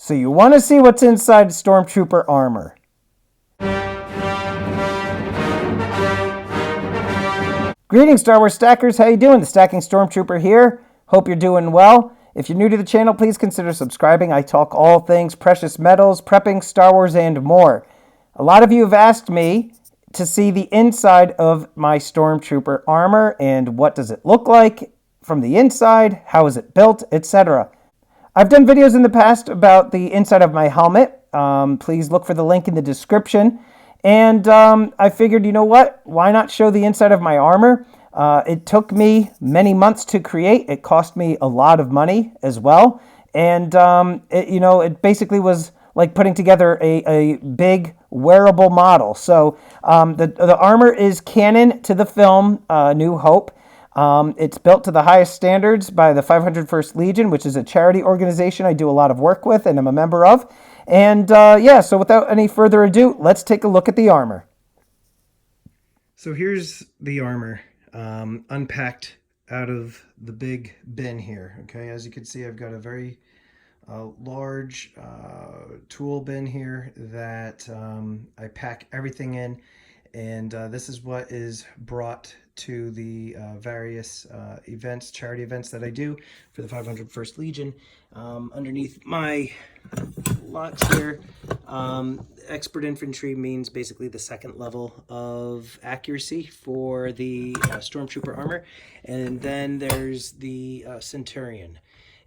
So you want to see what's inside Stormtrooper armor. Greetings, Star Wars Stackers. How you doing? The Stacking Stormtrooper here. Hope you're doing well. If you're new to the channel, please consider subscribing. I talk all things precious metals, prepping, Star Wars, and more. A lot of you have asked me to see the inside of my Stormtrooper armor and what does it look like from the inside, how is it built, etc. I've done videos in the past about the inside of my helmet. Please look for the link in the description. And I figured, you know what? Why not show the inside of my armor? It took me many months to create. It cost me a lot of money as well. And, it basically was like putting together a big wearable model. So the armor is canon to the film New Hope. It's built to the highest standards by the 501st Legion, which is a charity organization I do a lot of work with and I'm a member of. And so without any further ado, let's take a look at the armor. So here's the armor unpacked out of the big bin here. Okay, as you can see, I've got a very large tool bin here that I pack everything in. And this is what is brought to the various events, charity events that I do for the 501st Legion. Underneath my locks here, expert infantry means basically the second level of accuracy for the Stormtrooper armor. And then there's the Centurion.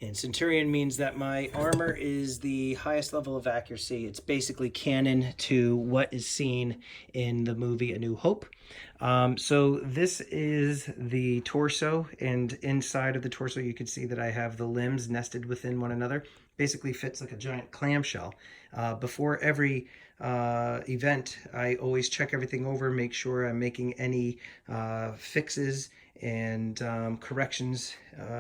And Centurion means that my armor is the highest level of accuracy. It's basically canon to what is seen in the movie A New Hope. So this is the torso, and inside of the torso you can see that I have the limbs nested within one another. Basically fits like a giant clamshell. Before every event, I always check everything over, make sure I'm making any fixes and corrections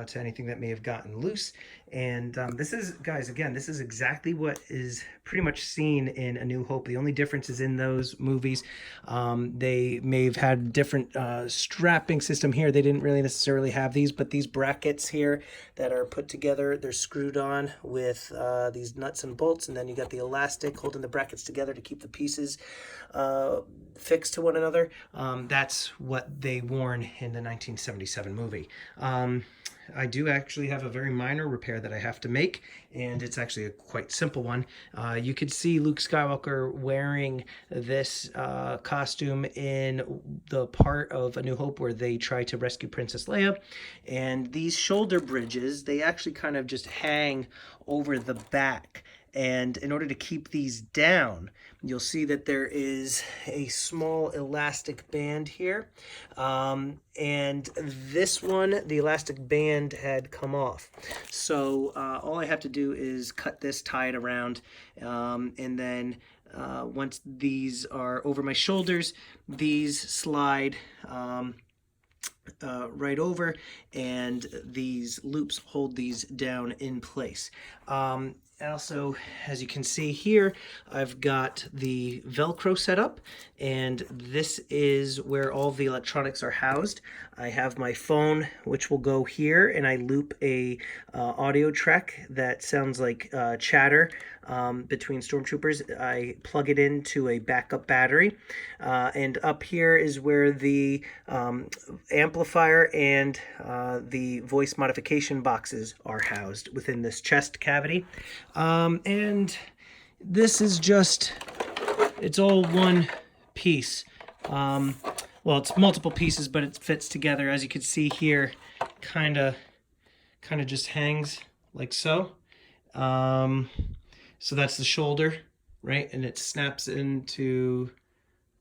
to anything that may have gotten loose. And this is, guys, again, this is exactly what is pretty much seen in A New Hope. The only difference is in those movies, they may have had different strapping system here. They didn't really necessarily have these, but these brackets here that are put together, they're screwed on with these nuts and bolts, and then you got the elastic holding the brackets together to keep the pieces fixed to one another. That's what they worn in the 1977 movie. I do actually have a very minor repair that I have to make, and it's actually a quite simple one. You could see Luke Skywalker wearing this costume in the part of A New Hope where they try to rescue Princess Leia. And these shoulder bridges, they actually kind of just hang over the back. And in order to keep these down, you'll see that there is a small elastic band here. And this one, the elastic band had come off. So all I have to do is cut this, tie it around, and then once these are over my shoulders, these slide right over, and these loops hold these down in place. Also, as you can see here, I've got the Velcro set up, and this is where all the electronics are housed. I have my phone, which will go here, and I loop a audio track that sounds like chatter between stormtroopers. I plug it into a backup battery, and up here is where the amplifier and the voice modification boxes are housed within this chest cavity. And this is just, it's all one piece. Well, it's multiple pieces, but it fits together. As you can see here, kind of just hangs like so. So that's the shoulder, right? And it snaps into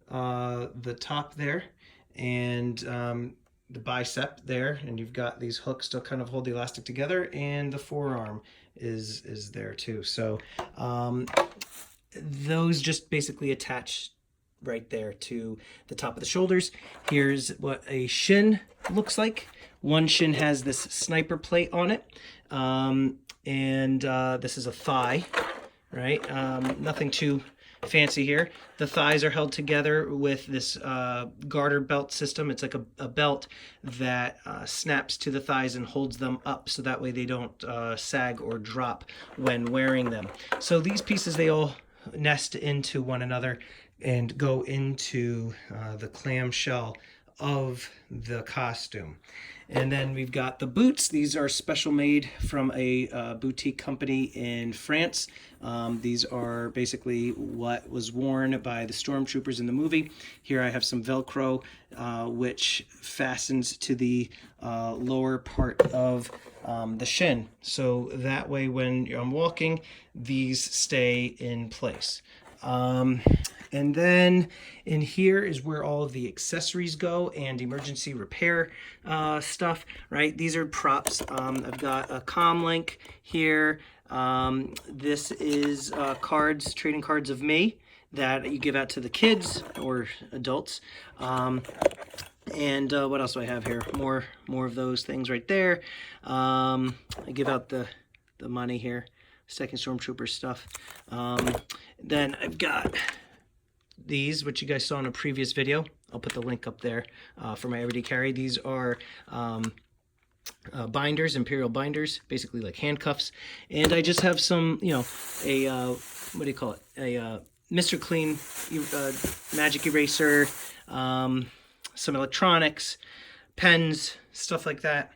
the top there, and the bicep there, and you've got these hooks to kind of hold the elastic together, and the forearm is there too. So those just basically attach right there to the top of the shoulders. Here's what a shin looks like. One shin has this sniper plate on it, and this is a thigh, right? Nothing too fancy here. The thighs are held together with this garter belt system. It's like a belt that snaps to the thighs and holds them up so that way they don't sag or drop when wearing them. So these pieces, they all nest into one another and go into the clamshell of the costume. And then we've got the boots. These are special made from a boutique company in France. These are basically what was worn by the stormtroopers in the movie. Here I have some Velcro, which fastens to the lower part of the shin. So that way when I'm walking, these stay in place. And then in here is where all of the accessories go and emergency repair stuff, right? These are props. I've got a comm link here. This is cards, trading cards of me that you give out to the kids or adults. And what else do I have here? More of those things right there. I give out the money here, Stacking Stormtrooper stuff. Then I've got these, which you guys saw in a previous video. I'll put the link up there for my everyday carry. These are binders, imperial binders, basically like handcuffs. And I just have some, you know, what do you call it? A Mr. Clean magic eraser, some electronics, pens, stuff like that.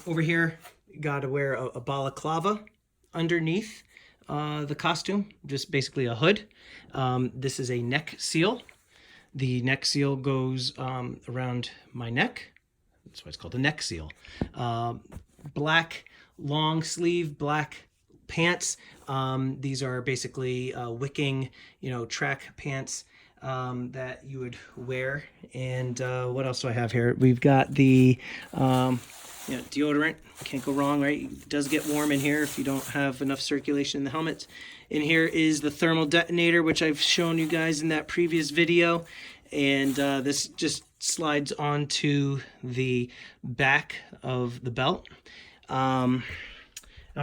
Over here, you got to wear a balaclava underneath the costume, just basically a hood. This is a neck seal. The neck seal goes around my neck. That's why it's called a neck seal. Black long sleeve, black pants. These are basically wicking, you know, track pants that you would wear. And what else do I have here? We've got the you know, deodorant. Can't go wrong, right? It does get warm in here if you don't have enough circulation in the helmet. In here is the thermal detonator, which I've shown you guys in that previous video. And this just slides onto the back of the belt. I'll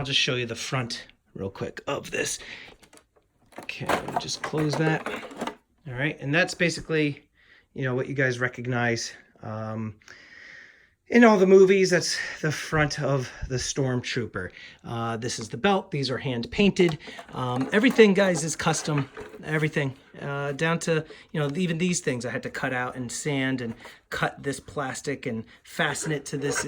just show you the front real quick of this. Okay, let me just close that. All right, and that's basically, you know, what you guys recognize in all the movies. That's the front of the Stormtrooper. This is the belt. These are hand painted. Everything, guys, is custom. Everything, down to, you know, even these things I had to cut out and sand and cut this plastic and fasten it to this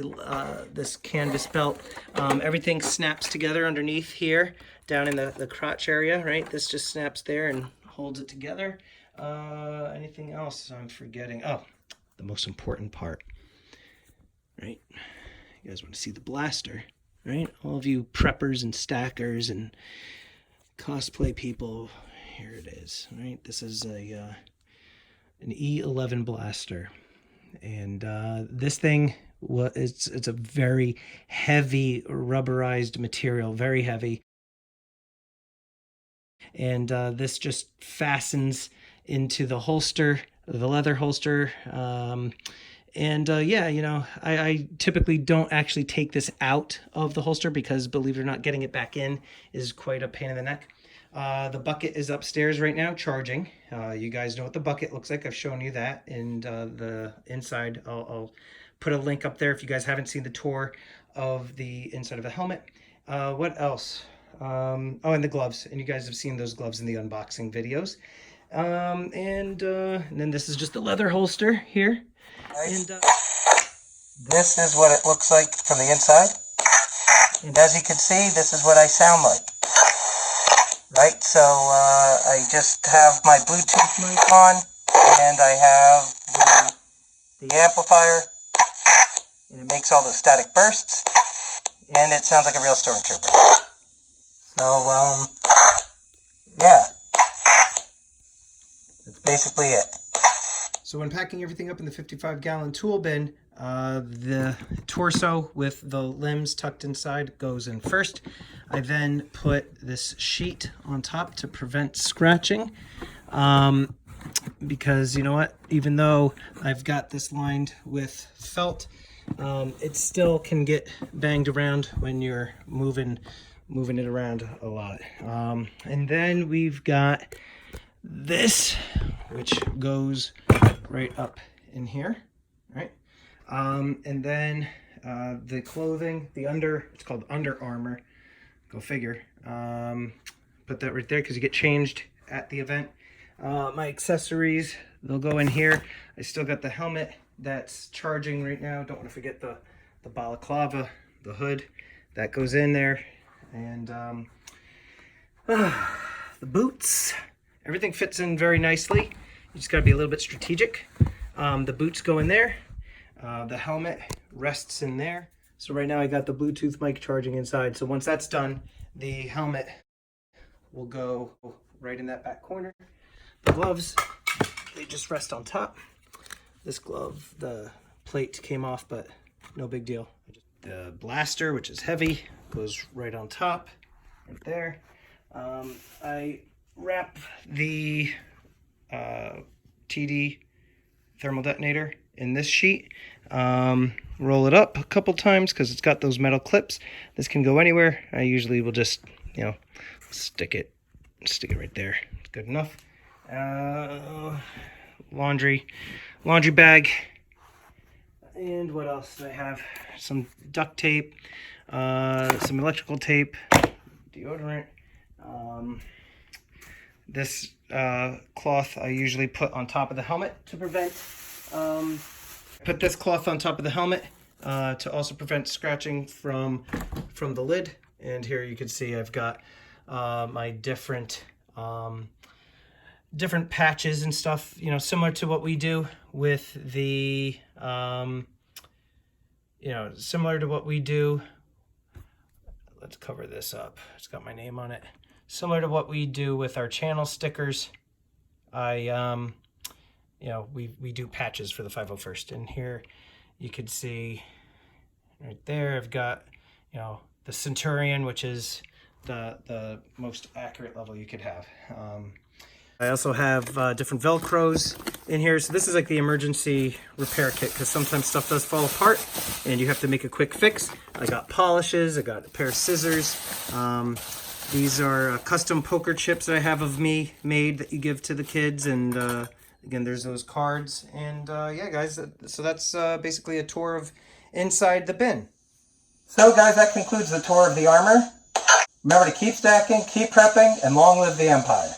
this canvas belt. Everything snaps together underneath here, down in the crotch area, right? This just snaps there and holds it together. Anything else I'm forgetting? Oh, the most important part. Right, you guys want to see the blaster, right? All of you preppers and stackers and cosplay people, here it is, right? This is an E11 blaster, and this thing, it's a very heavy rubberized material, very heavy, and this just fastens into the holster, the leather holster. And yeah, you know, I typically don't actually take this out of the holster because, believe it or not, getting it back in is quite a pain in the neck. The bucket is upstairs right now charging. You guys know what the bucket looks like. I've shown you that. And the inside, I'll put a link up there if you guys haven't seen the tour of the inside of the helmet. What else? Oh, and the gloves. And you guys have seen those gloves in the unboxing videos. And then this is just the leather holster here. And this is what it looks like from the inside. And as you can see, this is what I sound like. Right, so I just have my Bluetooth mic on, and I have the amplifier, and it makes all the static bursts, and it sounds like a real Stormtrooper. So, yeah, that's basically it. So when packing everything up in the 55-gallon tool bin, the torso with the limbs tucked inside goes in first. I then put this sheet on top to prevent scratching, because, you know what, even though I've got this lined with felt, it still can get banged around when you're moving it around a lot. And then we've got this, which goes right up in here, right? And then the clothing, it's called under armor. Go figure. Put that right there because you get changed at the event. My accessories, they'll go in here. I still got the helmet that's charging right now. Don't want to forget the balaclava, the hood that goes in there, and the boots. Everything fits in very nicely. You just got to be a little bit strategic. The boots go in there. The helmet rests in there. So right now I got the Bluetooth mic charging inside. So once that's done, the helmet will go right in that back corner. The gloves, they just rest on top. This glove, the plate came off, but no big deal. The blaster, which is heavy, goes right on top, right there. I wrap the TD thermal detonator in this sheet. Roll it up a couple times because it's got those metal clips. This can go anywhere. I usually will just, stick it right there. It's good enough. Laundry bag. And what else do I have? Some duct tape, some electrical tape, deodorant. This cloth I usually put on top of the helmet to prevent. Put this cloth on top of the helmet to also prevent scratching from the lid. And here you can see I've got my different patches and stuff, similar to what we do with the, let's cover this up. It's got my name on it. Similar to what we do with our channel stickers. We do patches for the 501st. And here you can see right there, I've got, the Centurion, which is the most accurate level you could have. I also have different Velcros in here. So this is like the emergency repair kit because sometimes stuff does fall apart and you have to make a quick fix. I got polishes, I got a pair of scissors. These are custom poker chips that I have of me made that you give to the kids. And again, there's those cards. And yeah, guys, so that's basically a tour of inside the bin. So guys, that concludes the tour of the armor. Remember to keep stacking, keep prepping, and long live the Empire.